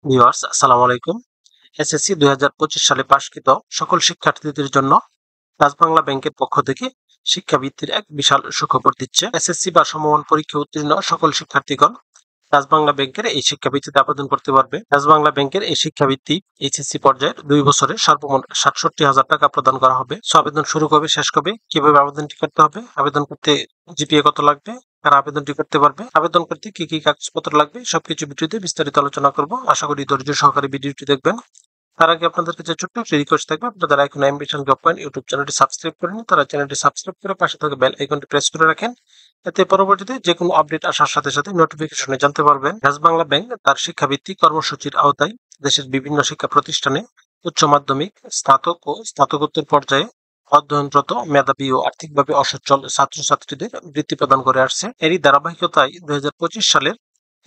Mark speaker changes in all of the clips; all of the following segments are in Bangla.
Speaker 1: ভিউয়ার্স আসসালামু আলাইকুম। এসএসসি 2025 সালে পাশকৃত সকল শিক্ষার্থীদের জন্য ডাচ বাংলা ব্যাংকের পক্ষ থেকে শিক্ষাবৃত্তির এক বিশাল সুখবর দিচ্ছে। এসএসসি বা সমমান পরীক্ষা উত্তীর্ণ সকল শিক্ষার্থীগণ ডাচ বাংলা ব্যাংকের এই শিক্ষাবৃত্তিতে আবেদন করতে পারবে। ডাচ বাংলা ব্যাংকের এই শিক্ষাবৃত্তি এইচএসসি পর্যায়ের 2 বছরে সর্বমোট 67,000 টাকা প্রদান করা হবে। আবেদন শুরু কবে শেষ কবে, কিভাবে আবেদনটি করতে হবে, আবেদন করতে জিপিএ কত লাগবে, কারা আবেদনটি করতে পারবে, আবেদন করতে কি কি কাগজপত্র লাগবে, সবকিছু ভিডিওতে বিস্তারিত আলোচনা করব। আশা করি ধৈর্য সহকারে ভিডিওটি দেখবেন। তার আগে আপনাদের কাছে ছোট্ট একটি রিকোয়েস্ট থাকবে, আপনারা যারা এখন অ্যাম্বিশন জব পয়েন্ট ইউটিউব চ্যানেলটি সাবস্ক্রাইব করেন তারা চ্যানেলটি সাবস্ক্রাইব করে পাশে থাকা বেল আইকনটি প্রেস করে রাখেন। এতে পরবর্তীতে যে কোনো আপডেট আসার সাথে সাথে নোটিফিকেশনে জানতে পারবেন। ডাচ বাংলা ব্যাংক তার শিক্ষাভিত্তিক কর্মসূচির আওতায় দেশের বিভিন্ন শিক্ষা প্রতিষ্ঠানে উচ্চ মাধ্যমিক, স্নাতক ও স্নাতকোত্তর পর্যায়ে অধ্যয়নরত মেধাবী ও আর্থিকভাবে অসচ্ছল ছাত্রছাত্রীদের বৃত্তি প্রদান করে আসছে। এরই ধারাবাহিকতায় 2025 সালের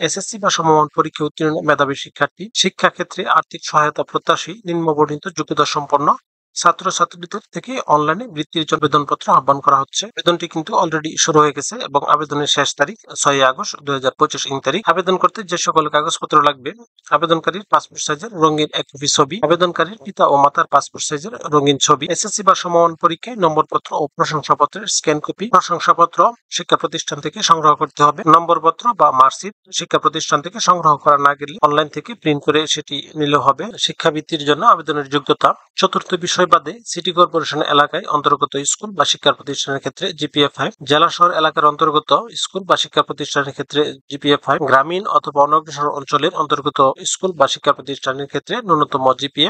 Speaker 1: এসএসসি বা সমমান পরীক্ষা উত্তীর্ণ মেধাবী শিক্ষার্থী, শিক্ষাক্ষেত্রে আর্থিক সহায়তা প্রত্যাশী, নিম্নবর্ণিত যোগ্যতা সম্পন্ন ছাত্রছাত্রীদের থেকে অনলাইনে বৃত্তির জন্য আবেদনপত্র আহ্বান করা হচ্ছে। আবেদনটি কিন্তু অলরেডি শুরু হয়ে গেছে এবং আবেদনের শেষ তারিখ 6 আগস্ট 2025 তারিখ। আবেদন করতে যে সকল কাগজপত্র লাগবে: আবেদনকারীর পাসপোর্ট সাইজের রঙিন এক কপি ছবি, আবেদনকারীর পিতা ও মাতার পাসপোর্ট সাইজের রঙিন ছবি, এসএসসি বা সমমান পরীক্ষায় নম্বরপত্র ও প্রশংসাপত্রের স্ক্যান কপি। প্রশংসাপত্র শিক্ষা প্রতিষ্ঠান থেকে সংগ্রহ করতে হবে। নম্বরপত্র বা মার্কশিট শিক্ষা প্রতিষ্ঠান থেকে সংগ্রহ করা না গেলে অনলাইন থেকে প্রিন্ট করে সেটি নিলেও হবে। শিক্ষাবৃত্তির জন্য আবেদনের যোগ্যতা: চতুর্থ বিষয় বাদে সিটি কর্পোরেশন এলাকায় অন্তর্গত স্কুল বা শিক্ষা প্রতিষ্ঠানের ক্ষেত্রে জিপিএ 5, জেলা শহর এলাকার অন্তর্গত স্কুল বা শিক্ষা প্রতিষ্ঠানের ক্ষেত্রে জিপিএ 5, গ্রামীণ অথবা অনগ্রসর অঞ্চলের অন্তর্গত স্কুল বা শিক্ষা প্রতিষ্ঠানের ক্ষেত্রে ন্যূনতম জিপিএ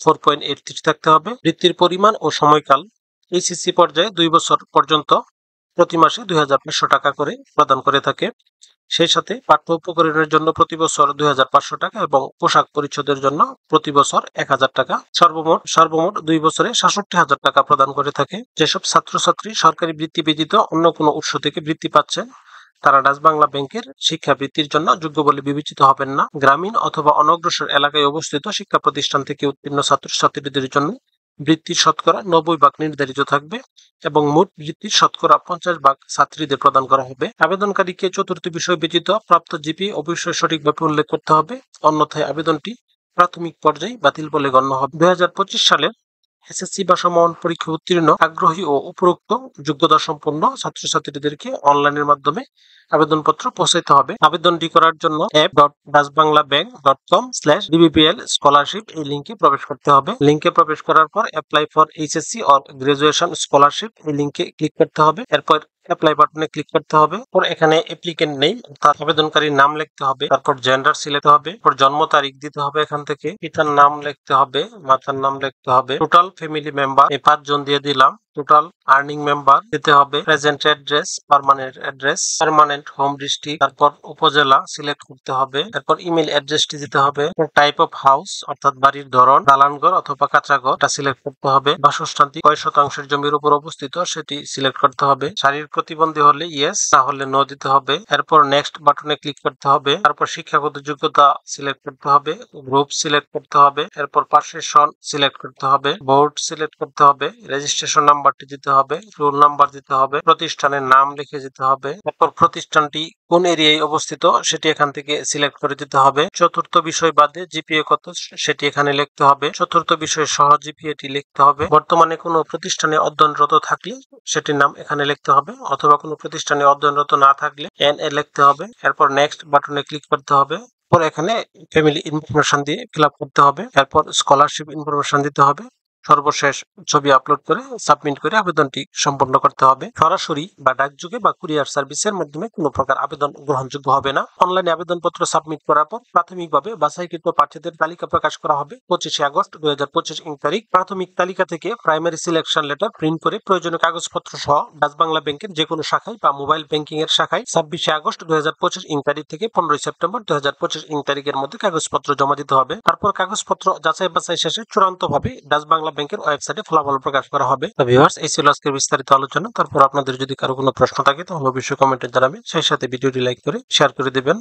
Speaker 1: 4.83 থাকতে হবে। বৃত্তির পরিমাণ ও সময়কাল: এইচএসসি পর্যায়ে 2 বছর পর্যন্ত প্রতি মাসে 2,500 টাকা করে প্রদান করে থাকে। সেই সাথে পাঠ্য উপকরণের জন্য প্রতি বছর 2,500 টাকা এবং পোশাক পরিচ্ছদের জন্য প্রতি বছর 1,000 টাকা। সর্বমোট 2 বছরে 67,000 টাকা প্রদান করে থাকে। যেসব ছাত্রছাত্রী সরকারি বৃত্তি ব্যতীত অন্য কোনো উৎস থেকে বৃত্তি পাচ্ছেন তারা ডাচ বাংলা ব্যাংকের শিক্ষাবৃত্তির জন্য যোগ্য বলে বিবেচিত হবেন না। গ্রামীণ অথবা অনগ্রসর এলাকায় অবস্থিত শিক্ষা প্রতিষ্ঠান থেকে উত্তীর্ণ ছাত্রছাত্রীদের জন্য বৃত্তির শতকরা 90% নির্ধারিত থাকবে এবং মোট বৃত্তির শতকরা 50% ছাত্রীদের প্রদান করা হবে। আবেদনকারীকে চতুর্থ বিষয় ব্যতীত প্রাপ্ত জিপিএ অবশ্যই সঠিকভাবে উল্লেখ করতে হবে, অন্যথায় আবেদনটি প্রাথমিক পর্যায়ে বাতিল বলে গণ্য হবে। 2025 সালের এসএসসি বা সমমান পরীক্ষা উত্তীর্ণ আগ্রহী ও উপরোক্ত যোগ্যতা সম্পন্ন ছাত্রছাত্রীদেরকে অনলাইনের মাধ্যমে আবেদনপত্র পৌঁছাতে হবে। আবেদনটি করার জন্য app.dachbanglabank.com/dbpl স্কলারশিপ এই লিংকে প্রবেশ করতে হবে। লিংকে প্রবেশ করার পর apply for HSC or graduation scholarship এই লিংকে ক্লিক করতে হবে। এরপর অ্যাপ্লাই বাটনে ক্লিক করতে হবে। পর এখানে অ্যাপ্লিকেন্ট নেম অর্থাৎ আবেদনকারীর নাম লিখতে হবে। তারপর জেন্ডার সিলেক্ট হবে। পর জন্ম তারিখ দিতে হবে। এখান থেকে পিতার নাম লিখতে হবে, মাতার নাম লিখতে হবে। টোটাল ফ্যামিলি মেম্বার এই 5 জন দিয়ে দিলাম। টোটাল আর্নিং মেম্বার দিতে হবে। Present address, permanent home district, তারপর উপজেলা সিলেক্ট করতে হবে। তারপর ইমেল অ্যাড্রেসটি দিতে হবে। টাইপ অফ হাউস অর্থাৎ বাড়ির ধরন, দালানঘর অথবা কাঁচা ঘর এটা সিলেক্ট করতে হবে। বাসস্থানটি কয় শতাংশের জমির উপর অবস্থিত সেটি সিলেক্ট করতে হবে। শারীরিক প্রতিবন্ধী হলে ইয়েস, না হলে নো দিতে হবে। এরপর নেক্সট বাটনে ক্লিক করতে হবে। তারপর শিক্ষাগত যোগ্যতা সিলেক্ট করতে হবে। গ্রুপ সিলেক্ট করতে হবে। এরপর পাশের সন সিলেক্ট করতে হবে। বোর্ড সিলেক্ট করতে হবে। রেজিস্ট্রেশন নাম্বারটি দিতে হবে। রোল নাম্বার দিতে হবে। প্রতিষ্ঠানের নাম লিখে দিতে হবে। এরপর প্রতিষ্ঠানটি কোন এরিয়ায় অবস্থিত সেটি এখান থেকে সিলেক্ট করে দিতে হবে। চতুর্থ বিষয় বাদে জিপিএ কত সেটি এখানে লিখতে হবে। চতুর্থ বিষয় সহ জিপিএটি লিখতে হবে। বর্তমানে কোনো প্রতিষ্ঠানে অধ্যয়নরত থাকলে সেটির নাম এখানে লিখতে হবে, অথবা কোনো প্রতিষ্ঠানে অধ্যয়নরত না থাকলে এনএ লিখতে হবে। এরপর নেক্সট বাটনে ক্লিক করতে হবে। পর এখানে ফ্যামিলি ইনফরমেশন দিয়ে ফিল আপ করতে হবে। এরপর স্কলারশিপ ইনফরমেশন দিতে হবে। সর্বশেষ ছবি আপলোড করে সাবমিট করে আবেদনটি সম্পন্ন করতে হবে। সরাসরি বা ডাকযোগে বা কুরিয়ার সার্ভিসের মাধ্যমে কোনো প্রকার আবেদন গ্রহণযোগ্য হবে না। অনলাইনে আবেদনপত্র সাবমিট করার পর প্রাথমিকভাবে বাছাইকৃত প্রার্থীদের তালিকা প্রকাশ করা হবে 25 আগস্ট 2025 তারিখ। প্রাথমিক তালিকা থেকে প্রাইমারি সিলেকশন লেটার প্রিন্ট করে প্রয়োজনীয় কাগজপত্র সহ ডাচ বাংলা ব্যাংকের যে কোনো শাখায় বা মোবাইল ব্যাংকিং এর শাখায় 26 আগস্ট 2025 তারিখ থেকে 15 সেপ্টেম্বর 2025 তারিখের মধ্যে কাগজপত্র জমা দিতে হবে। তারপর কাগজপত্র যাচাই বাছাই শেষে চূড়ান্তভাবে ডাচ বাংলা ব্যাংকের ওয়েবসাইটে ফলাফল প্রকাশ করা হবে। তো ভিউয়ার্স, এই ছিল আজকের বিস্তারিত আলোচনা। তারপর আপনাদের যদি কারো কোনো প্রশ্ন থাকে তাহলে অবশ্যই কমেন্টে জানাবেন। সেই সাথে ভিডিওটি লাইক করে শেয়ার করে দিবেন।